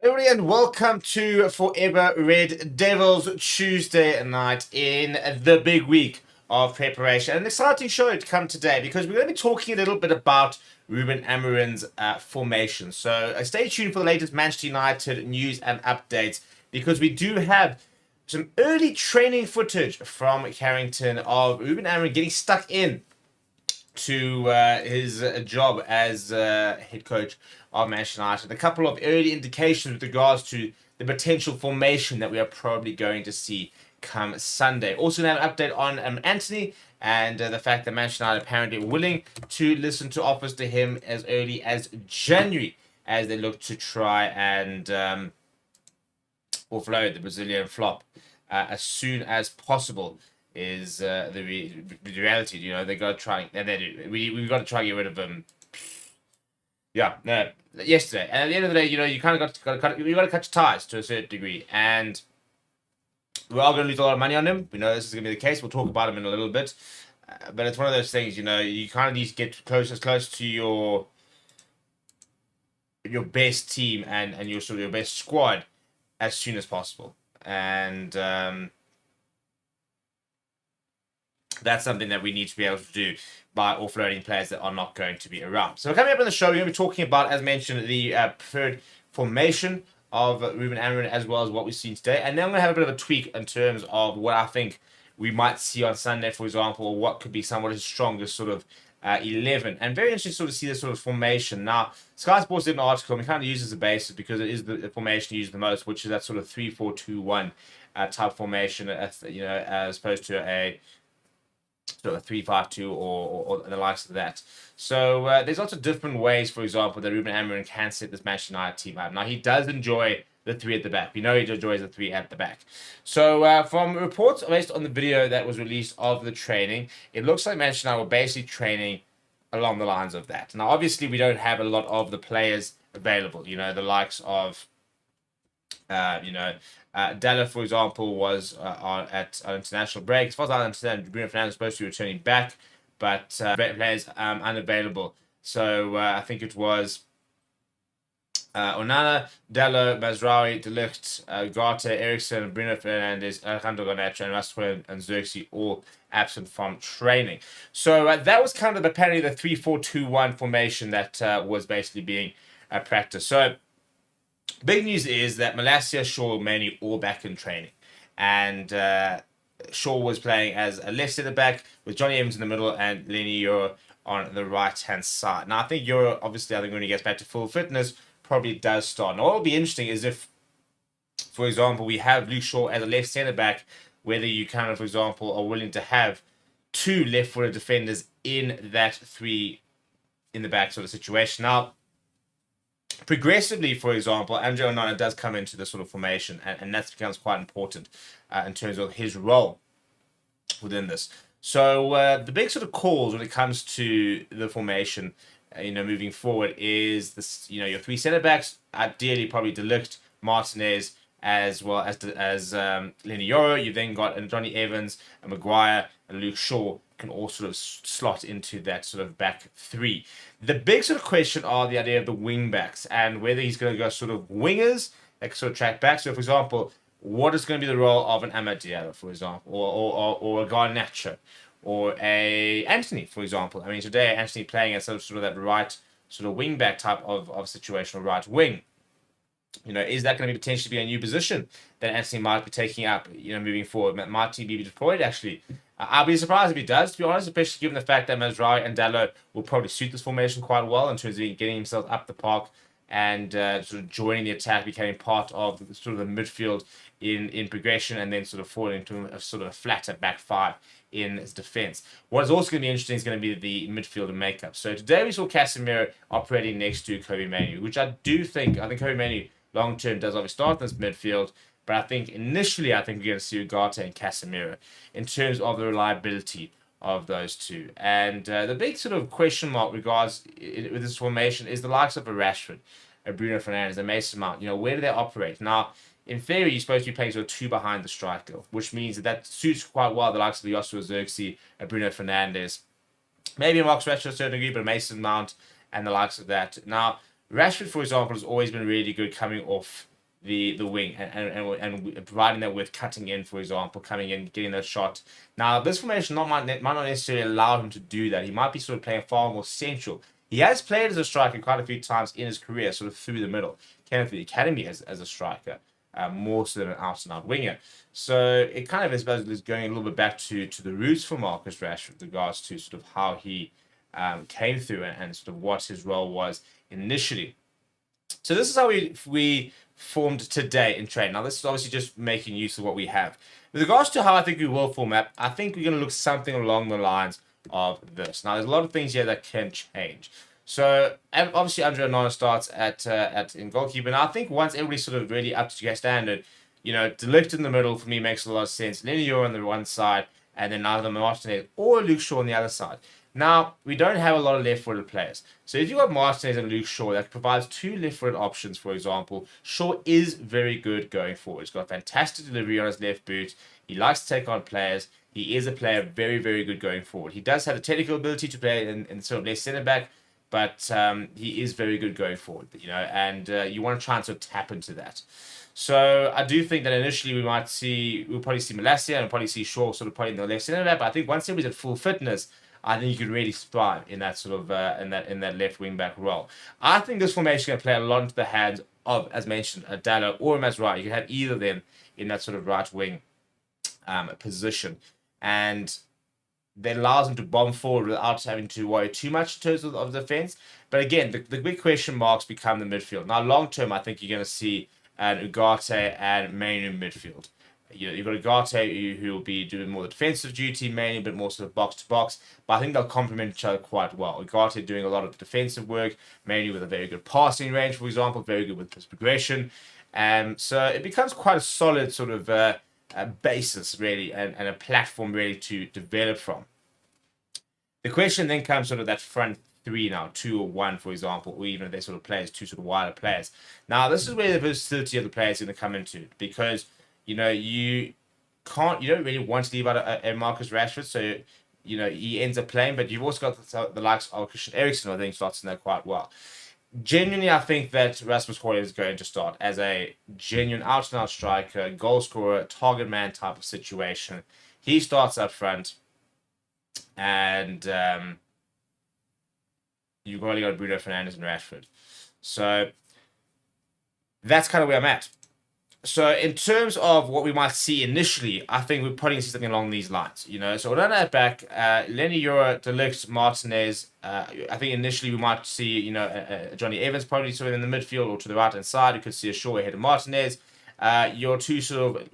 Everybody, and welcome to Forever Red Devils Tuesday night in the big week of preparation. An exciting show to come today because we're going to be talking a little bit about Ruben Amorim's formation. So stay tuned for the latest Manchester United news and updates because we do have some early training footage from Carrington of Ruben Amorim getting stuck in to his job as head coach of Manchester United. A couple of early indications with regards to the potential formation that we are probably going to see come Sunday. Also, going to have an update on Anthony and the fact that Manchester United apparently willing to listen to offers to him as early as January as they look to try and offload the Brazilian flop as soon as possible. Is the reality? You know, they got to try. We've got to try and get rid of them. Yeah, no, yesterday. And at the end of the day, you know, you kind of got to cut your ties to a certain degree, and we're all going to lose a lot of money on him. We know this is going to be the case. We'll talk about him in a little bit, but it's one of those things. You know, you kind of need to get as close to your best team and your sort of your best squad as soon as possible, and that's something that we need to be able to do by offloading players that are not going to be around. So coming up in the show, we're going to be talking about, as mentioned, the preferred formation of Ruben Amorim as well as what we've seen today. And then I'm going to have a bit of a tweak in terms of what I think we might see on Sunday, for example, or what could be somewhat his strongest sort of 11. And very interesting to sort of see this sort of formation. Now, Sky Sports did an article, and we kind of use it as a basis because it is the formation used the most, which is that sort of 3-4-2-1 type formation, you know, as opposed to a sort of 3-5-2 or the likes of that. So there's lots of different ways, for example, that Ruben Amorim can set this Manchester United team up. Now, he does enjoy the 3 at the back. We know he enjoys the 3 at the back. So from reports based on the video that was released of the training, it looks like Manchester United were basically training along the lines of that. Now, obviously, we don't have a lot of the players available. You know, the likes of Della, for example, was at an international break. As far as I understand, Bruno Fernandes was supposed to be returning back, but players unavailable. So I think it was Onana, Della, Mazraoui, De Ligt, Garte, Eriksson, Bruno Fernandes, Alejandro Garnacho, and Rasmussen and Xerxes all absent from training. So that was kind of apparently the 3-4-2-1 formation that was basically being practiced. So big news is that Malacia, Shaw, Manu all back in training. And Shaw was playing as a left centre back with Johnny Evans in the middle and Lenny Euro on the right-hand side. Now, I think Euro, obviously, when he gets back to full fitness, probably does start. Now, what will be interesting is if, for example, we have Luke Shaw as a left centre back, whether you kind of, for example, are willing to have 2 left-footed defenders in that 3 in the back sort of situation. Now, progressively, for example, Andre Onana does come into this sort of formation, and that becomes quite important in terms of his role within this. So the big sort of calls when it comes to the formation, moving forward is this. Your 3 centre backs, ideally probably De Ligt, Martinez, as well as Lenny Yoro. You've then got Johnny Evans, and Maguire, and Luke Shaw can all sort of slot into that sort of back 3. The big sort of question are the idea of the wing backs and whether he's going to go sort of wingers that sort of track back. So, for example, what is going to be the role of an Amad Diallo, for example, or a Garnacho, or a Anthony, for example. I mean, today Anthony playing as sort of that right sort of wing back type of situation, or right wing. Is that going to potentially be a new position that Anthony might be taking up, moving forward? Might he be deployed, actually? I'll be surprised if he does, to be honest, especially given the fact that Mazraoui and Dalot will probably suit this formation quite well in terms of getting himself up the park and sort of joining the attack, becoming part of sort of the midfield in progression, and then sort of falling into a sort of a flatter back 5 in his defense. What is also going to be interesting is going to be the midfield and makeup. So today we saw Casemiro operating next to Kobe Manu, which I think Kobe Manu long-term does obviously start in this midfield, but I think initially we're going to see Ugarte and Casemiro in terms of the reliability of those two. And the big sort of question mark with this formation is the likes of a Rashford, a Bruno Fernandes, a Mason Mount. Where do they operate? Now, in theory, you're supposed to be playing sort of 2 behind the striker, which means that suits quite well the likes of Joshua Xerxes, a Bruno Fernandes, maybe a Marcus Rashford to a certain degree, but a Mason Mount and the likes of that. Now, Rashford, for example, has always been really good coming off the wing and providing that with cutting in, for example, coming in, getting that shot. Now, this formation might not necessarily allow him to do that. He might be sort of playing far more central. He has played as a striker quite a few times in his career, sort of through the middle. Came through the academy as a striker, more so than an out-and-out winger. So it kind of is going a little bit back to the roots for Marcus Rashford with regards to sort of how he came through and sort of what his role was initially. So this is how we formed today in training. Now, this is obviously just making use of what we have. With regards to how I think we will format, I think we're going to look something along the lines of this. Now, there's a lot of things here that can change. So, obviously, Andre Onana starts in goalkeeper. Now, I think once everybody's sort of really up to standard, De Ligt in the middle, for me, makes a lot of sense. Linear on the one side, and then either Martinez or Luke Shaw on the other side. Now, we don't have a lot of left-footed players. So if you've got Martinez and Luke Shaw, that provides two left-footed options, for example. Shaw is very good going forward. He's got fantastic delivery on his left boot. He likes to take on players. He is a player very, very good going forward. He does have the technical ability to play in sort of left centre-back, but he is very good going forward, and you want to try and sort of tap into that. So I do think that initially we'll probably see Malacia and probably see Shaw sort of probably in the left centre-back, but I think once everybody's at full fitness, I think you can really thrive in that sort of in that left wing back role. I think this formation is going to play a lot into the hands of, as mentioned, a Dalot or a Mazraoui. You can have either of them in that sort of right wing position, and that allows them to bomb forward without having to worry too much in terms of defense. But again, the big question marks become the midfield. Now, long term, I think you're going to see an Ugarte and Manu midfield. You've got Ugarte who will be doing more the defensive duty, mainly a bit more sort of box to box. But I think they'll complement each other quite well. Ugarte doing a lot of the defensive work, mainly with a very good passing range, for example, very good with his progression. So it becomes quite a solid sort of a basis, really, and a platform, really, to develop from. The question then comes sort of that front three now, 2 or 1, for example, or even if they sort of play as two sort of wider players. Now, this is where the versatility of the players is going to come into, because you don't really want to leave out a Marcus Rashford, so he ends up playing, but you've also got the likes of Christian Eriksen, I think, starts in there quite well. Genuinely, I think that Rasmus Højlund is going to start as a genuine out-and-out striker, goal scorer, target man type of situation. He starts up front, and you've already got Bruno Fernandes and Rashford. So that's kind of where I'm at. So in terms of what we might see initially, I think we're probably going to see something along these lines. So we're at back, Lenny Euro, De Ligt, Martinez. I think initially we might see, Johnny Evans probably sort of in the midfield or to the right-hand side. You could see a Shaw ahead of Martinez. Your two sort of,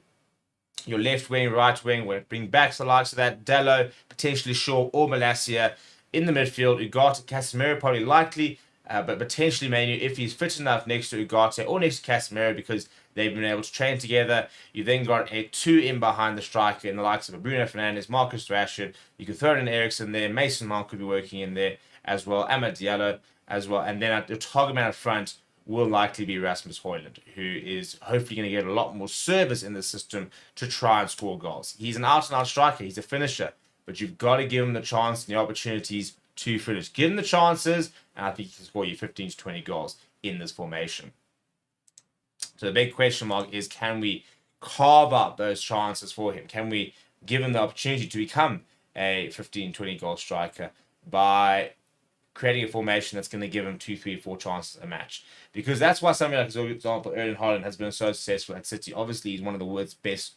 your left wing, right wing, we're bringing back the likes of that. Dalot, potentially Shaw or Malacia in the midfield. Ugarte, Casemiro probably likely, but potentially Manu if he's fit enough next to Ugarte or next to Casemiro, because they've been able to train together. You then got a 2 in behind the striker in the likes of Bruno Fernandes, Marcus Rashford. You could throw in Eriksen there. Mason Mount could be working in there as well. Amad Diallo as well. And then at the target man up front will likely be Rasmus Højlund, who is hopefully going to get a lot more service in the system to try and score goals. He's an out-and-out striker. He's a finisher. But you've got to give him the chance and the opportunities to finish. Give him the chances, and I think he can score you 15 to 20 goals in this formation. So the big question mark is, can we carve out those chances for him? Can we give him the opportunity to become a 15, 20 goal striker by creating a formation that's going to give him 2, 3, 4 chances a match? Because that's why somebody like, for example, Erling Haaland has been so successful at City. Obviously, he's one of the world's best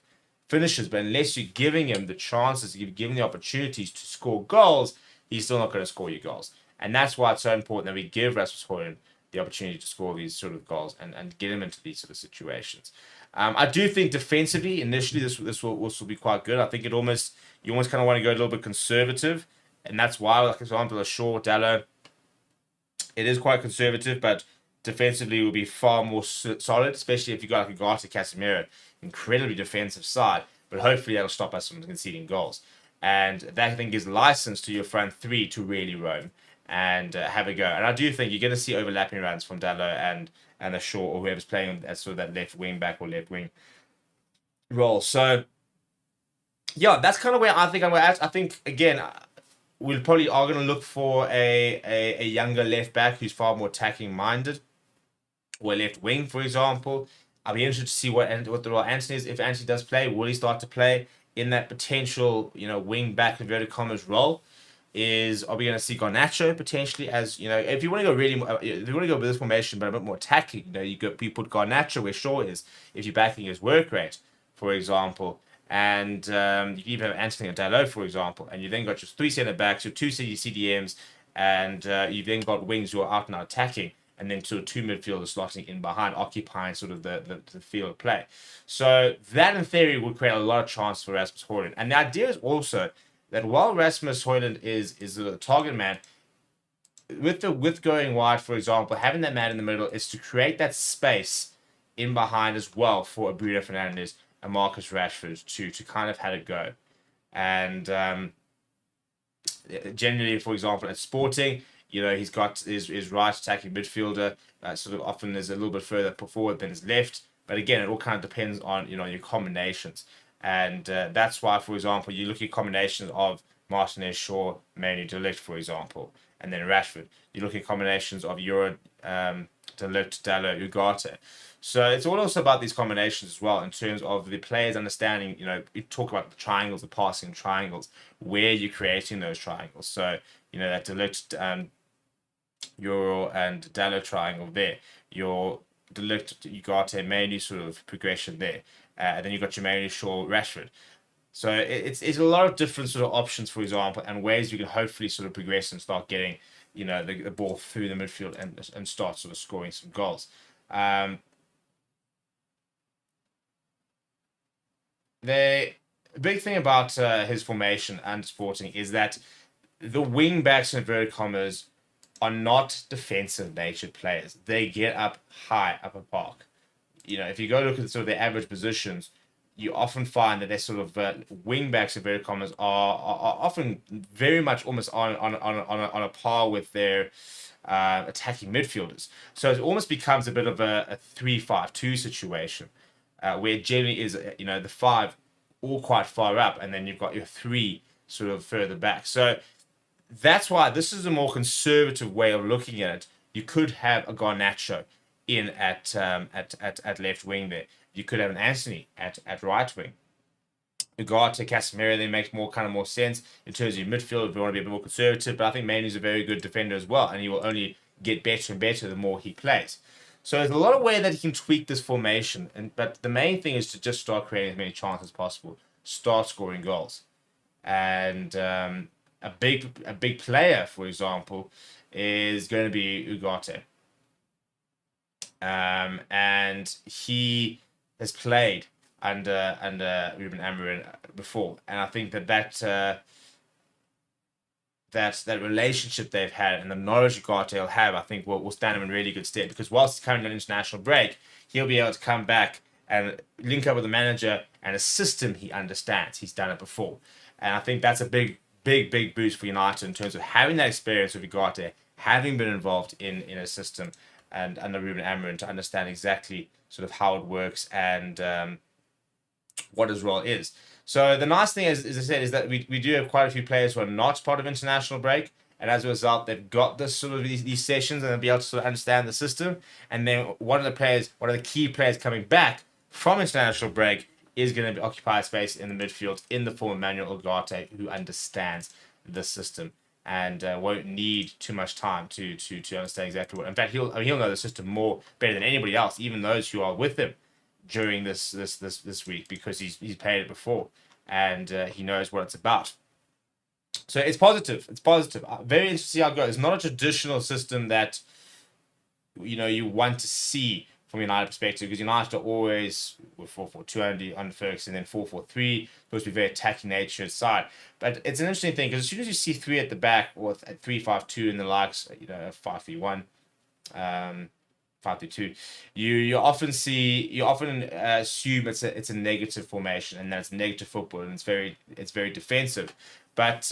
finishers, but unless you're giving him the chances, you're giving the opportunities to score goals, he's still not going to score you goals. And that's why it's so important that we give Rasmus Højlund the opportunity to score these sort of goals and get him into these sort of situations. I do think defensively, initially, this will also be quite good. I think you almost kind of want to go a little bit conservative, and that's why, like, for example, a Shaw, Dalot, it is quite conservative, but defensively will be far more solid, especially if you got like a Ugarte, Casemiro, incredibly defensive side, but hopefully that'll stop us from conceding goals. And that, I think, is license to your front three to really roam and have a go. And I do think you're going to see overlapping runs from Dalot and a Shaw, or whoever's playing as sort of that left wing back or left wing role. So, yeah, that's kind of where I think I'm at. I think, again, we probably are going to look for a younger left back who's far more attacking minded, or a left wing, for example. I'll be interested to see what the role Anthony is. If Anthony does play, will he start to play in that potential, wing back inverted commas role? Are we going to see Garnacho potentially as, if you want to go if you want to go with this formation, but a bit more attacking, you put Garnacho where Shaw is, if you're backing his work rate, for example, and you can even have Anthony or Dalot, for example, and you then got your 3 centre backs, your 2 CDMs, and you've then got wings who are out and out attacking, and then sort of 2 midfielders slotting in behind, occupying sort of the field of play. So that, in theory, would create a lot of chance for Rasmus Højlund. And the idea is also that while Rasmus Højlund is the target man, with going wide, for example, having that man in the middle is to create that space in behind as well for a Bruno Fernandes and Marcus Rashford to kind of have a go. And generally, for example, at Sporting, he's got his right attacking midfielder sort of often is a little bit further forward than his left. But again, it all kind of depends on your combinations. And that's why, for example, you look at combinations of Martinez, Shaw, Man Utd, for example, and then Rashford. You look at combinations of Euro, De Ligt, Dalot, Ugarte. So it's all also about these combinations as well in terms of the players understanding, you talk about the triangles, the passing triangles, where you're creating those triangles. So, that De Ligt, Euro and Dalot triangle there, your De Ligt, Ugarte, mainly sort of progression there. And then you've got your mainly Shaw, Rashford. So it's a lot of different sort of options, for example, and ways you can hopefully sort of progress and start getting, the ball through the midfield and start sort of scoring some goals. The big thing about his formation and Sporting is that the wing backs in inverted commas are not defensive natured players. They get up high up a park. If you go look at sort of their average positions, you often find that their sort of wing backs in inverted commas are often very much almost on a par with their attacking midfielders. So it almost becomes a bit of a 3-5-2 situation where generally is the 5 all quite far up, and then you've got your 3 sort of further back. So that's why this is a more conservative way of looking at it. You could have a Garnacho in at left wing there. You could have an Anthony at right wing. Ugarte, Casemiro then makes more sense in terms of your midfield if you want to be a bit more conservative. But I think Manu's a very good defender as well, and he will only get better and better the more he plays. So there's a lot of way that he can tweak this formation, but the main thing is to just start creating as many chances as possible, start scoring goals, and a big player, for example, is going to be Ugarte, and he has played under Ruben Amorim before, and I think that relationship they've had and the knowledge Ugarte will have, I think will stand him in really good stead, because whilst he's currently on an international break, he'll be able to come back and link up with the manager and a system he understands. He's done it before, and I think that's a big boost for United in terms of having that experience with Ugarte, having been involved in a system and under Ruben Amorim to understand exactly sort of how it works and what his role is. So the nice thing is, as I said, is that we do have quite a few players who are not part of international break, and as a result, they've got this sort of these sessions and they'll be able to sort of understand the system. And then one of the key players coming back from international break is going to occupy space in the midfield in the form of Manuel Ugarte, who understands the system and won't need too much time to understand exactly what. In fact, he'll know the system better than anybody else, even those who are with him during this week, because he's played it before and he knows what it's about. So it's positive. Very interesting to see how it goes. It's not a traditional system that you want to see from United perspective, because United are always with 4-4-2 under Ferguson, and then 4-4-3, supposed to be very attacking natured side. But it's an interesting thing, because as soon as you see 3 at the back, or at 3-5-2 in the likes, 5-3-1, 5-3-2, you often assume it's a negative formation, and that it's negative football, and it's very defensive. But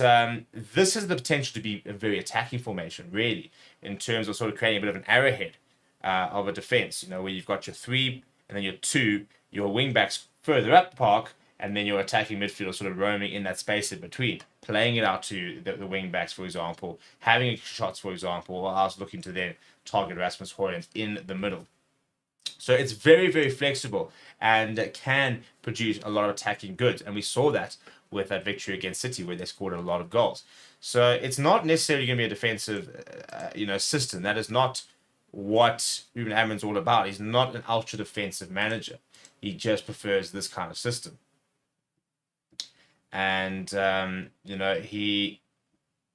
this has the potential to be a very attacking formation, really, in terms of sort of creating a bit of an arrowhead of a defense, where you've got your 3 and then your 2, your wing backs further up the park, and then your attacking midfielder sort of roaming in that space in between, playing it out to the wing backs, for example, having shots, for example, while I was looking to then target Rasmus Højlund in the middle. So it's very, very flexible and can produce a lot of attacking goods. And we saw that with that victory against City where they scored a lot of goals. So it's not necessarily going to be a defensive, system. That is not what Ruben Amorim's all about. He's not an ultra defensive manager. He just prefers this kind of system. And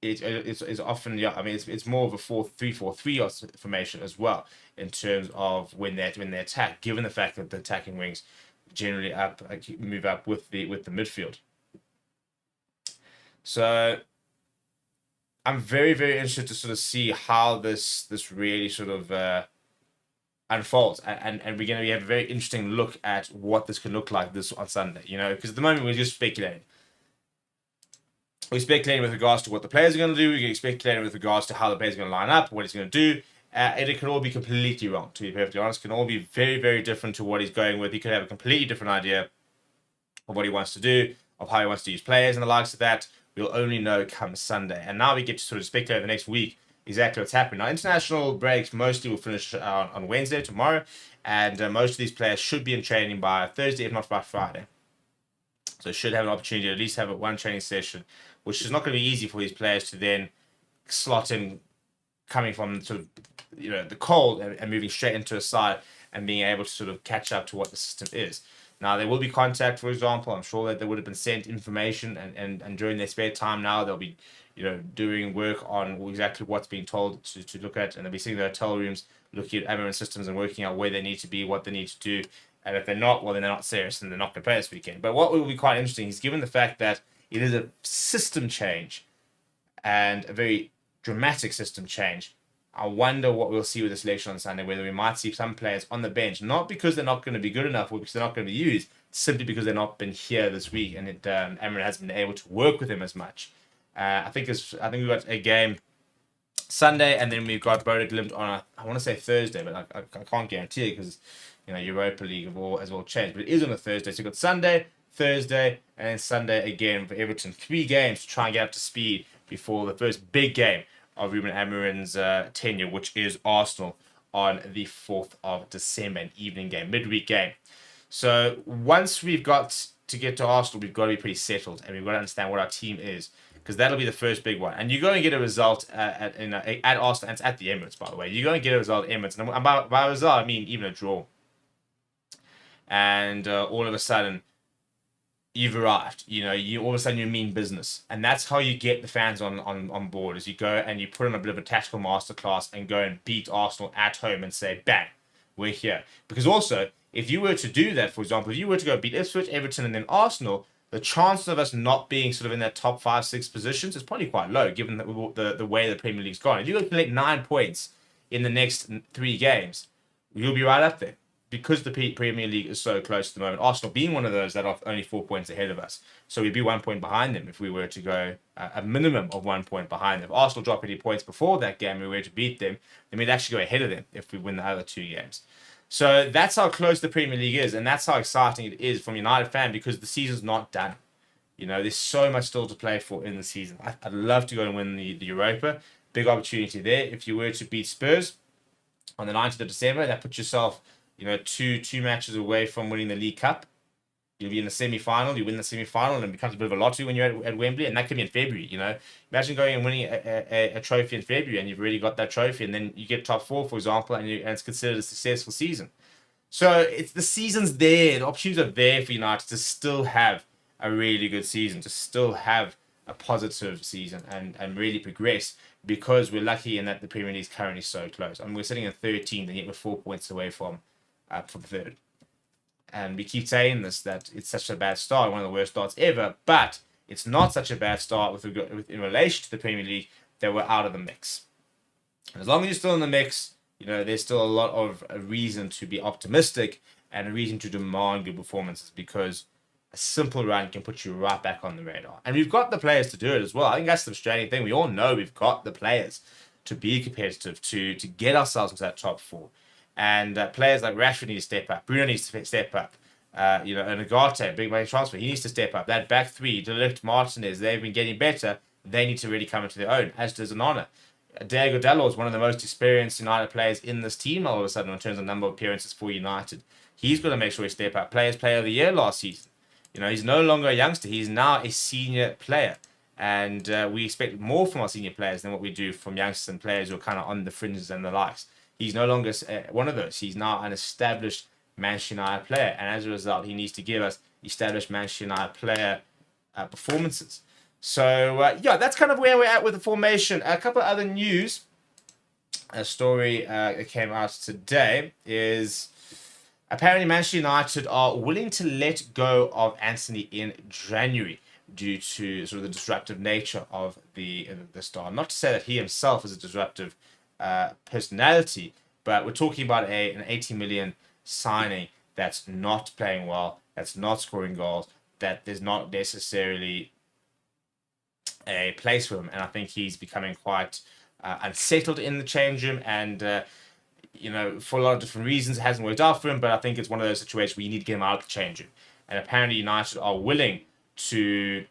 it's often, it's more of a 4-3-4-3 formation as well in terms of when they attack, given the fact that the attacking wings generally move up with the midfield. So I'm very, very interested to sort of see how this really sort of unfolds, and we're going to have a very interesting look at what this can look like this on Sunday. Because at the moment we're just speculating. We're speculating with regards to what the players are going to do. We're speculating with regards to how the players are going to line up, what he's going to do. And it can all be completely wrong, to be perfectly honest. It can all be very, very different to what he's going with. He could have a completely different idea of what he wants to do, of how he wants to use players and the likes of that. We'll only know come Sunday. And now we get to sort of speculate the next week exactly what's happening. Now, international breaks mostly will finish on Wednesday, tomorrow. And most of these players should be in training by Thursday, if not by Friday. So should have an opportunity to at least have one training session, which is not going to be easy for these players to then slot in, coming from sort of the cold and moving straight into a side and being able to sort of catch up to what the system is. Now, there will be contact, for example. I'm sure that they would have been sent information, and during their spare time now, they'll be doing work on exactly what's being told to look at, and they'll be sitting in their hotel rooms looking at Amorim systems and working out where they need to be, what they need to do. And if they're not, well, then they're not serious and they're not going to play this weekend. But what will be quite interesting is, given the fact that it is a system change and a very dramatic system change, I wonder what we'll see with the selection on Sunday, whether we might see some players on the bench, not because they're not going to be good enough or because they're not going to be used, simply because they've not been here this week and Amorim hasn't been able to work with him as much. I think we've got a game Sunday, and then we've got Bodo Glimt on, I want to say Thursday, but I can't guarantee it because Europa League has all changed. But it is on a Thursday, so you've got Sunday, Thursday, and then Sunday again for Everton. 3 games to try and get up to speed before the first big game of Ruben Amorim's tenure, which is Arsenal on the 4th of December, an evening game, midweek game. So once we've got to get to Arsenal, we've got to be pretty settled, and we've got to understand what our team is, because that'll be the first big one. And you're going to get a result at Arsenal, and it's at the Emirates, by the way. You're going to get a result at Emirates, and by a result, I mean even a draw. And all of a sudden, you've arrived. You all of a sudden you mean business, and that's how you get the fans on board. Is you go and you put on a bit of a tactical masterclass and go and beat Arsenal at home and say, bang, we're here. Because also, if you were to do that, for example, if you were to go beat Ipswich, Everton, and then Arsenal, the chances of us not being sort of in that top 5-6 positions is probably quite low, given the way the Premier League's gone. If you collect 9 points in the next 3 games, you'll be right up there, because the Premier League is so close at the moment. Arsenal being one of those that are only 4 points ahead of us. So we'd be 1 point behind them if we were to go a minimum of 1 point behind them. If Arsenal drop any points before that game and we were to beat them, then we'd actually go ahead of them if we win the other 2 games. So that's how close the Premier League is, and that's how exciting it is from a United fan, because the season's not done. There's so much still to play for in the season. I'd love to go and win the Europa. Big opportunity there. If you were to beat Spurs on the 19th of December, that puts yourself two matches away from winning the League Cup. You'll be in the semi-final. You win the semi-final, and it becomes a bit of a lottery when you're at Wembley, and that could be in February. Imagine going and winning a trophy in February, and you've already got that trophy, and then you get top 4, for example, and it's considered a successful season. So the season's there. The opportunities are there for United to still have a really good season, to still have a positive season, and really progress, because we're lucky in that the Premier League is currently so close. We're sitting in 13th, and yet we're 4 points away from 3rd. And we keep saying this, that it's such a bad start, one of the worst starts ever, but it's not such a bad start in relation to the Premier League that we're out of the mix. And as long as you're still in the mix, there's still a lot of a reason to be optimistic and a reason to demand good performances, because a simple run can put you right back on the radar. And we've got the players to do it as well. I think that's the frustrating thing. We all know we've got the players to be competitive, to get ourselves into that top 4. And players like Rashford need to step up. Bruno needs to step up. And Agate, big money transfer, he needs to step up. That back 3, De Ligt, Martinez, they've been getting better. They need to really come into their own, as does Onana. Diego Dalot is one of the most experienced United players in this team all of a sudden in terms of number of appearances for United. He's got to make sure he step up. Player of the year last season. He's no longer a youngster. He's now a senior player. And we expect more from our senior players than what we do from youngsters and players who are kind of on the fringes and the likes. He's no longer one of those. He's now an established Manchester United player. And as a result, he needs to give us established Manchester United player performances. So, yeah, that's kind of where we're at with the formation. A couple of other news. A story that came out today is apparently Manchester United are willing to let go of Anthony in January due to sort of the disruptive nature of the star. Not to say that he himself is a disruptive personality, but we're talking about an 80 million signing that's not playing well, that's not scoring goals, that there's not necessarily a place for him. And I think he's becoming quite unsettled in the change room, and for a lot of different reasons it hasn't worked out for him. But I think it's one of those situations where you need to get him out of the change room, and apparently United are willing to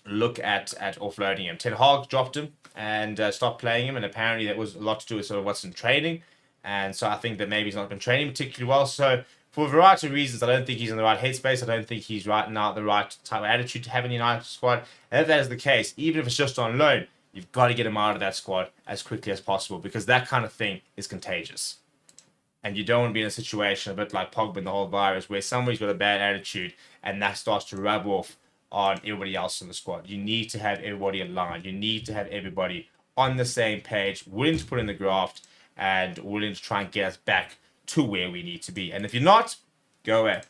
look at offloading him. Ten Hag dropped him and stopped playing him, and apparently that was a lot to do with sort of what's in training, and so I think that maybe he's not been training particularly well. So for a variety of reasons, I don't think he's in the right headspace. I don't think he's right now the right type of attitude to have in the United squad. And if that is the case, even if it's just on loan, you've got to get him out of that squad as quickly as possible, because that kind of thing is contagious. And you don't want to be in a situation a bit like Pogba and the whole virus, where somebody's got a bad attitude and that starts to rub off on everybody else in the squad. You need to have everybody aligned. You need to have everybody on the same page, willing to put in the graft and willing to try and get us back to where we need to be. And if you're not, go away.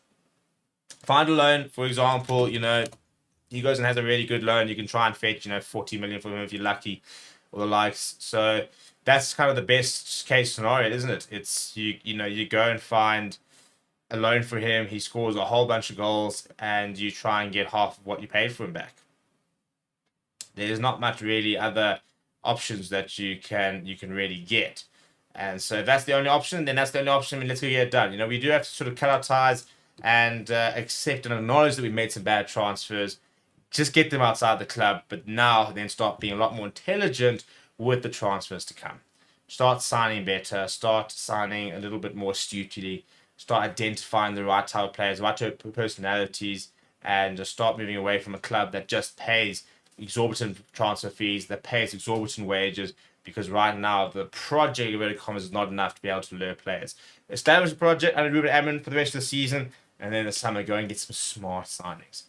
Find a loan, for example. He goes and has a really good loan. You can try and fetch 40 million from him if you're lucky, or the likes. So that's kind of the best case scenario, isn't it? It's you go and find a loan for him. He scores a whole bunch of goals, and you try and get half of what you paid for him back. There's not much really other options that you can really get. And so if that's the only option, then that's the only option. I mean, let's go get it done. We do have to sort of cut our ties and accept and acknowledge that we made some bad transfers. Just get them outside the club, but now then start being a lot more intelligent with the transfers to come. Start signing better, start signing a little bit more astutely, start identifying the right type of players, the right type of personalities, and just start moving away from a club that just pays exorbitant transfer fees, that pays exorbitant wages, because right now the project is not enough to be able to lure players. Establish a project under Ruben Amorim for the rest of the season, and then the summer go and get some smart signings.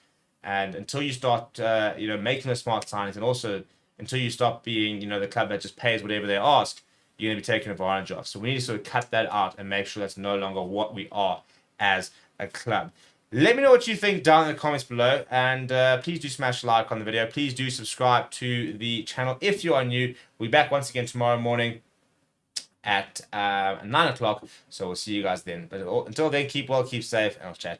And until you start, making the smart signings, and also until you stop being, the club that just pays whatever they ask, you're going to be taken advantage of. So we need to sort of cut that out and make sure that's no longer what we are as a club. Let me know what you think down in the comments below, and please do smash like on the video. Please do subscribe to the channel if you are new. We'll be back once again tomorrow morning at 9 o'clock. So we'll see you guys then. But until then, keep well, keep safe, and I'll chat to you.